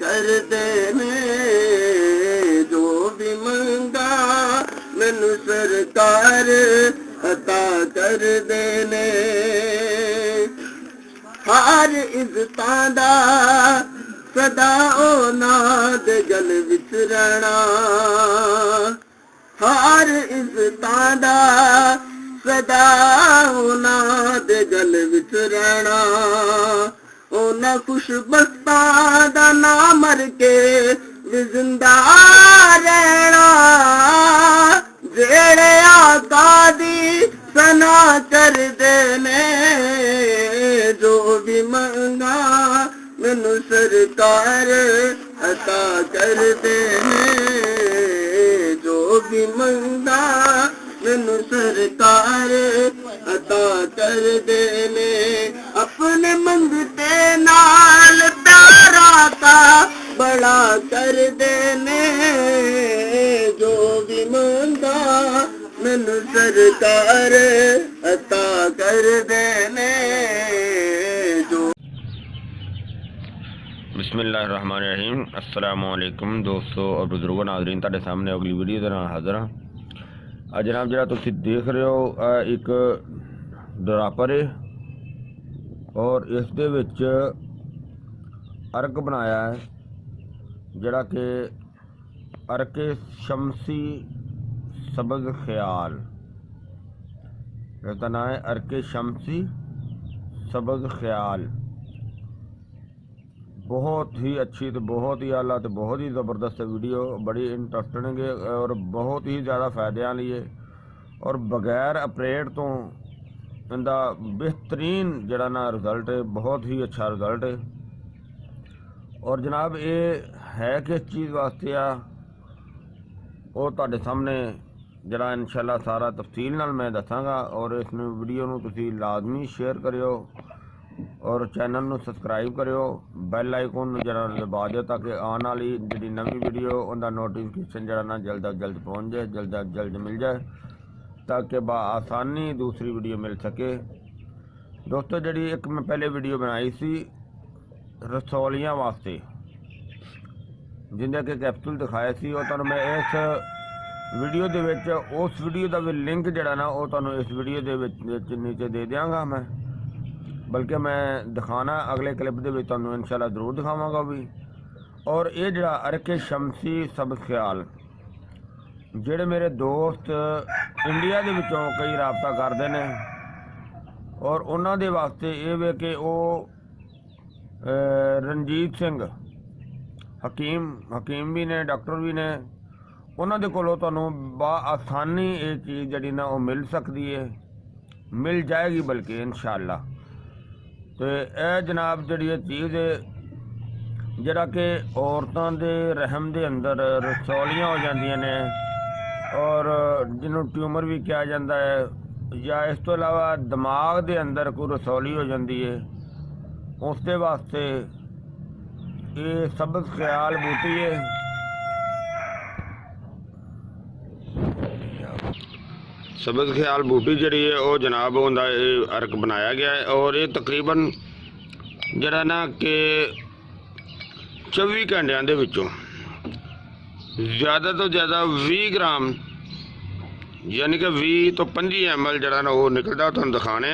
कर देने जो भी मंगा मैनू सरकार अता कर देने हर इज्जतां दा सदा ओना दे गल विच रहना हर इज्जतां दा सदा ओना दे गल विच रहना ओना खुशबख्तां दा ना मर के भी जिंदा रहना जेड़े आका दी सना कर देने जो भी मंगा मैनू सरकार अता कर देने जो भी मंगा मैनू सरकार अता कर देने अपने मंगते नाल प्यारा का बड़ा कर देने जो भी मंगा मैनू सरकार अता कर देने जो। बिस्मिल्लाहिर्रहमानिर्रहीम। अस्सलाम वालेकुम दोस्तों और बुजुर्गों नाज़रीन, तुहाडे सामने अगली वीडियो दे नाल हाज़र हाँ। अज जनाब जिहड़ा तुसीं देख रहे हो एक ड्रापर है और इस दे विच अर्क बनाया है जिहड़ा कि अर्के शमसी सबज़ ख्याल, इसका नाम है अर्के शमसी सबज़ ख्याल। बहुत ही अच्छी तो बहुत ही आला तो बहुत ही ज़बरदस्त वीडियो, बड़ी इंटरस्टिंग है और बहुत ही ज़्यादा फायदे वाली है और बगैर अपरेट तो इनका बेहतरीन जड़ा ना रिजल्ट है, बहुत ही अच्छा रिजल्ट है। और जनाब ये है किस चीज़ वास्ते आ वो तुहाडे सामने जड़ा इंशाल्लाह सारा तफसील नाल मैं दसांगा और इस वीडियो नूं तुसीं लाजमी शेयर करियो और चैनल नूं सबसक्राइब करियो, बैल आइकन जरा दबा दिओ ताकि आने वाली जी नवी वीडियो उनका नोटिफिकेशन जरा ना जल्द अज जल्द पहुँच जाए, जल्द अज जल्द मिल जाए ताकि आसानी दूसरी वीडियो मिल सके। दोस्तों जी एक मैं पहले वीडियो बनाई सी रसौलियाँ वास्ते जिंदे के कैप्सूल दिखाए सी और तुहानूं मैं इस वीडियो दे विच उस वीडियो का भी लिंक जड़ा ना वो तुहानूं इस वीडियो दे विच नीचे दे देंगा मैं, बल्कि मैं दिखाना अगले क्लिप दे विच तुहानूं इंशाल्लाह जरूर दिखावांगा भी। और ये जड़ा अर्के शमसी सबज़ ख्याल जेड़े मेरे दोस्त इंडिया दे विचों कई राबता करते हैं और उन्हां दे वास्ते ये वे कि वो रणजीत सिंह हकीम भी ने, डॉक्टर भी ने, उन्हां दे कोलों तुहानूं आसानी ये चीज़ जड़ी ना वो मिल सकती है, मिल जाएगी बल्कि इंशाअल्लाह। तो यह जनाब जी चीज़ है जरा कि औरतों के रहम के अंदर रसौलियाँ हो जांदियां ने और जिन्हों ट्यूमर भी कहा जाता है या इस तो इलावा दिमाग के अंदर कोई रसौली हो जाती है, उसके वास्ते ये सबज़ ख्याल बूटी है। सबज़ ख्याल बूटी जी है वो जनाब उनका अर्क बनाया गया है और ये तकरीबन जरा ना कि 24 घंटिया के विचों ज़्यादा तो ज़्यादा 20 ग्राम यानी कि 20 तो 25 ml जरा ना वो निकलता तुहानूं दिखाने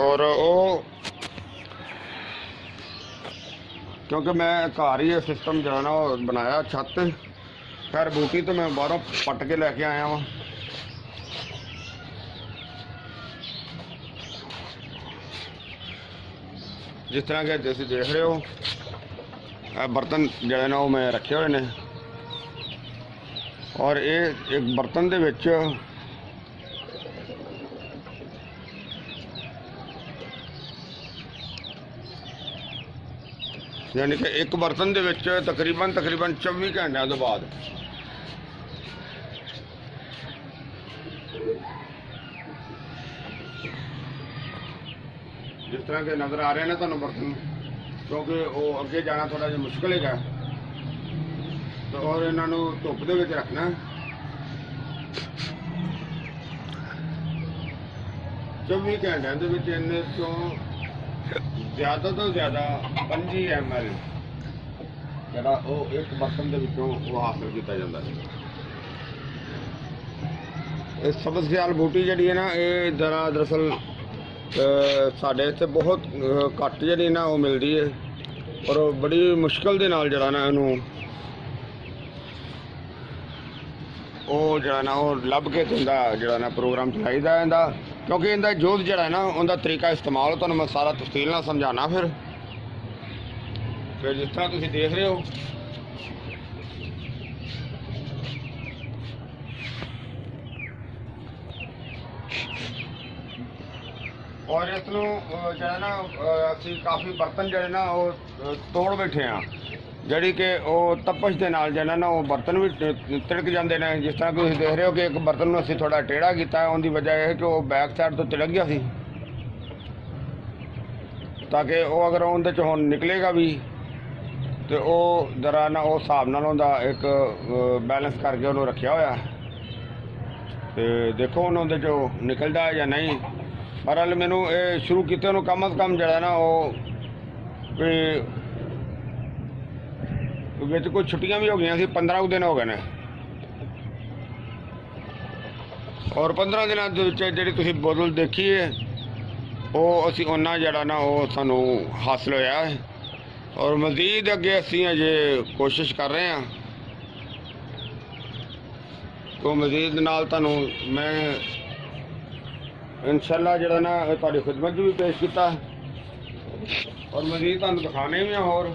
और वो क्योंकि मैं घर ही सिस्टम जरा ना वो बनाया छत खैर बूटी तो मैं बाहरों पट के लैके आया वहाँ। जिस तरह के तुसीं देख रहे हो बर्तन जड़े ना वो मैं रखे हुए ने और ये एक बर्तन दे विच यानी कि एक बर्तन दे विच तकरीबन 24 घंटिया तो बाद जिस तरह के नज़र आ रहे हैं ना तुहानूं बर्तन, क्योंकि वो अगे जाना थोड़ा जिहा मुश्किल है तो और इन्हों धुप दे विच रखना। चौबी घंटिया के इन्ने तो ਜ਼ਿਆਦਾ ਤੋਂ ਜ਼ਿਆਦਾ 25 ml ਜਿਹੜਾ ਉਹ ਇੱਕ ਬਰਤਨ ਦੇ ਵਿੱਚੋਂ ਉਹ ਹਾਸਲ ਕੀਤਾ ਜਾਂਦਾ ਹੈ। ਇਹ ਸਬਜ਼ ਖਿਆਲ ਬੂਟੀ ਜਿਹੜੀ ਹੈ ਨਾ, ਇਹ ਦਰਅਸਲ ਸਾਡੇ ਇੱਥੇ ਬਹੁਤ ਘੱਟ ਜਿਹੜੀ ਨਾ ਉਹ ਮਿਲਦੀ ਹੈ, ਔਰ ਬੜੀ ਮੁਸ਼ਕਲ ਦੇ ਨਾਲ ਜਿਹੜਾ ਨਾ ਇਹਨੂੰ ਉਹ ਜਿਹੜਾ ਨਾ ਉਹ ਲੱਭ ਕੇ ਹੁੰਦਾ ਜਿਹੜਾ ਨਾ ਪ੍ਰੋਗਰਾਮ ਚਲਾਈਦਾ ਇਹਦਾ, ਕਿਉਂਕਿ ਇਹਦਾ ਜੋਧ ਜਿਹੜਾ ਨਾ ਉਹਦਾ ਤਰੀਕਾ ਇਸਤੇਮਾਲ ਤੁਹਾਨੂੰ ਮੈਂ ਸਾਰਾ ਤਫਸੀਲ ਨਾਲ ਸਮਝਾਉਣਾ। ਫਿਰ ਜਿਸ ਤਰ੍ਹਾਂ ਤੁਸੀਂ ਦੇਖ ਰਹੇ ਹੋ ਔਰ ਇਸ ਨੂੰ ਜਿਹੜਾ ਨਾ ਅਸੀਂ ਕਾਫੀ ਬਰਤਨ ਜਿਹੜੇ ਨਾ ਉਹ ਤੋੜ ਬੈਠੇ ਆ, ਜਿਹੜੀ ਕਿ ਉਹ ਤਪਸ਼ ਦੇ ਨਾਲ ਜਿਹੜਾ ਨਾ ਉਹ ਬਰਤਨ ਵੀ ਤਿੜਕ ਜਾਂਦੇ ਨੇ। ਜਿਸ ਤਰ੍ਹਾਂ ਤੁਸੀਂ ਦੇਖ ਰਹੇ ਹੋ ਕਿ ਇੱਕ ਬਰਤਨ ਨੂੰ ਅਸੀਂ ਥੋੜਾ ਟੇੜਾ ਕੀਤਾ, ਉਹਦੀ ਵਜ੍ਹਾ ਇਹ ਹੈ ਕਿ ਉਹ ਬੈਕ ਸਾਈਡ ਤੋਂ ਤਿੜਕ ਗਿਆ ਸੀ, ਤਾਂ ਕਿ ਉਹ ਅਗਰ ਉਹਦੇ 'ਚ ਹੁਣ ਨਿਕਲੇਗਾ ਵੀ ਤੇ ਉਹ ਜ਼ਰਾ ਨਾ ਉਹ ਹਿਸਾਬ ਨਾਲ ਉਹਦਾ ਇੱਕ ਬੈਲੈਂਸ ਕਰਕੇ ਉਹਨੂੰ ਰੱਖਿਆ ਹੋਇਆ, ਤੇ ਦੇਖੋ ਹੁਣ ਉਹਦੇ 'ਚੋਂ ਨਿਕਲਦਾ ਜਾਂ ਨਹੀਂ। ਪਰ ਹਾਲੇ ਮੈਨੂੰ ਇਹ ਸ਼ੁਰੂ ਕੀਤੇ ਨੂੰ ਕਮ ਅਜ਼ ਕਮ ਜਿਹੜਾ ਨਾ ਉਹ ਵੀ ਵਿੱਚ ਕੋਈ ਛੁੱਟੀਆਂ ਵੀ ਹੋ ਗਈਆਂ ਸੀ, 15 ਕੁ ਦਿਨ ਹੋ ਗਏ ਨੇ, ਔਰ 15 ਦਿਨਾਂ ਦੇ ਵਿੱਚ ਜਿਹੜੀ ਤੁਸੀਂ ਬੋਤਲ ਦੇਖੀ ਹੈ ਉਹ ਅਸੀਂ ਉਹਨਾਂ ਜਿਹੜਾ ਨਾ ਉਹ ਸਾਨੂੰ ਹਾਸਲ ਹੋਇਆ ਹੈ, ਔਰ ਮਜ਼ੀਦ ਅੱਗੇ ਅਸੀਂ ਅਜੇ ਕੋਸ਼ਿਸ਼ ਕਰ ਰਹੇ ਹਾਂ। तो मजीद नाल तुहानू मैं इंशाअल्लाह जिहड़ा ना तुहाडी खिदमत भी पेश किया और मजीद तुहानू दिखाने भी होर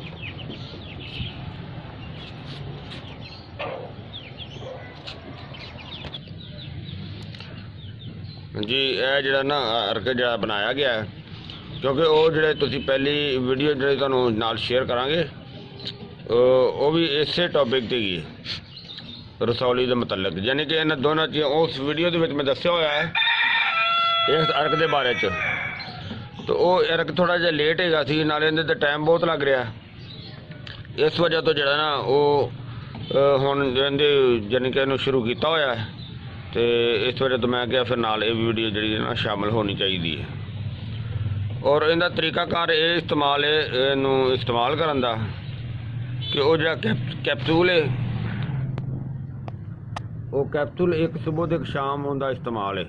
जी। यह जिहड़ा ना अर्क जिहड़ा बनाया गया है क्योंकि वो जिहड़े तुसीं पहली वीडियो जिहड़ी तुहानू नाल शेयर करांगे वो भी इसे टॉपिक ते ही रसौली के मतलब, यानी कि इन्होंने दोनों चीज़ उस वीडियो के मैं दस्या होया है इस अर्क के बारे च। तो वो अर्क थोड़ा जिहा लेट हैगा सी, नाले इहदे ते टाइम बहुत लग रहा, इस वजह तो जिहड़ा ना वो हुण इहदे यानी कि इहनूं शुरू किया होया है, तो इस वजह तो मैं क्या फिर नाल ये वीडियो जिहड़ी ना शामिल होनी चाहिए है। और इहदा तरीकाकार ये इस्तेमाल है इहनूं इस्तेमाल करन दा कि वो जिहड़ा कैप्सूल है वो कैप्सूल एक सुबह तो एक शाम उनका इस्तेमाल है।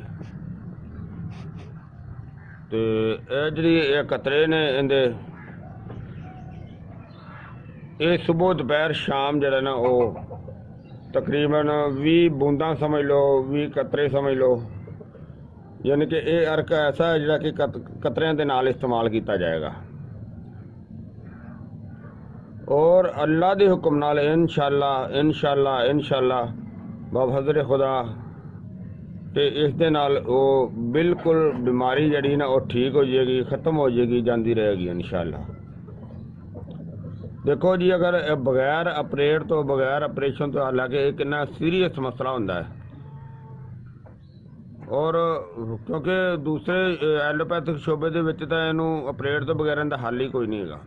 तो यह जी कतरे ने इहदे ये सुबह दोपहर शाम जरा ना वो तकरीबन 20 बूंदा समझ लो, 20 कतरे समझ लो, यानी कि ये अर्क ऐसा है जिहड़ा कि कतरियां दे नाल इस्तेमाल किया जाएगा। और अल्लाह के हुक्म नाल इंशाअल्लाह इंशाअल्लाह इंशाअल्लाह बफज़ल खुदा ते इस दे नाल वो बिल्कुल बीमारी जड़ी ना वो ठीक हो जाएगी, ख़त्म हो जाएगी, जाती रहेगी इंशाअल्लाह। देखो जी अगर बगैर ऑपरेट तो बगैर ऑपरेशन तो हालांकि एक कितना सीरीयस मसला होता है, और क्योंकि दूसरे एलोपैथिक शोबे दे विच तां इहनूं ऑपरेट तो बगैर इहदा हल ही कोई नहीं हैगा,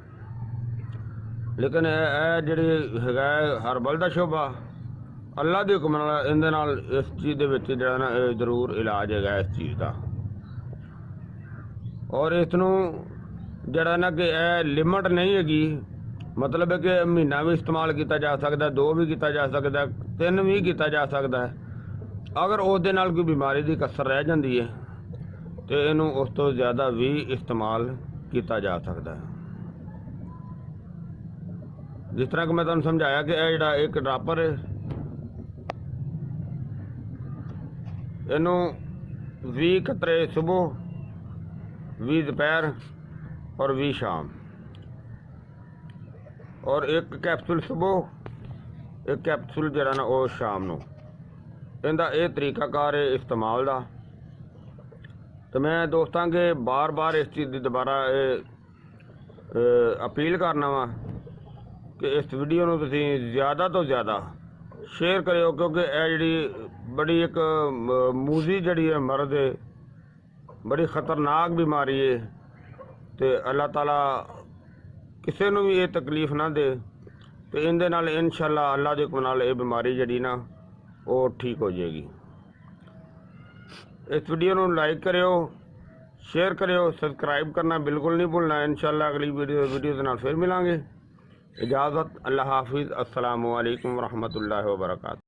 लेकिन यह जिहड़ी हैगा हरबल दा शोबा अल्लाह के हुक्म नाल इहदे नाल इस चीज़ दे विच जिहड़ा ना जरूर इलाज है इस चीज़ का। और इसनूं जिहड़ा ना कि यह लिमिट नहीं हैगी, मतलब है कि महीना भी इस्तेमाल किया जा सकता, 2 भी किया जा सकता, 3 भी किया जा सकता है। अगर उस दे नाल कोई बीमारी की कसर रह जाती है तो इनू उस तो ज़्यादा भी इस्तेमाल किया जा सकता है। जिस तरह कि मैं तुहानूं समझाया कि यह जिहड़ा एक ड्रापर है इनू 20 कतरे सुबह, 20 दोपहर और 20 शाम, और एक कैप्सूल सुबह एक कैप्सूल जरा ना वो शाम नूं, इनका यह तरीकाकार है इस्तेमाल का। तो मैं दोस्तों के बार बार इस चीज़ की दोबारा अपील करना वा कि इस वीडियो नूं तुसीं ज़्यादा तो ज़्यादा शेयर करो, क्योंकि यह जी बड़ी एक मूजी जड़ी है मर्द है, बड़ी खतरनाक बीमारी है, तो अल्लाह ताला किसी को भी ये तकलीफ ना दे। तो इनके नाल इंशाअल्लाह अल्लाह के हुक्म नाल ये बीमारी जड़ी ना वो ठीक हो जाएगी। इस वीडियो को लाइक करो, शेयर करियो, सबसक्राइब करना बिल्कुल नहीं भूलना। इंशाल्लाह अगली वीडियो के नाल फिर मिलांगे। इजाज़त, अल्लाह हाफिज़, अस्सलामु अलैकुम वरहमतुल्लाहि वबरकातुहू।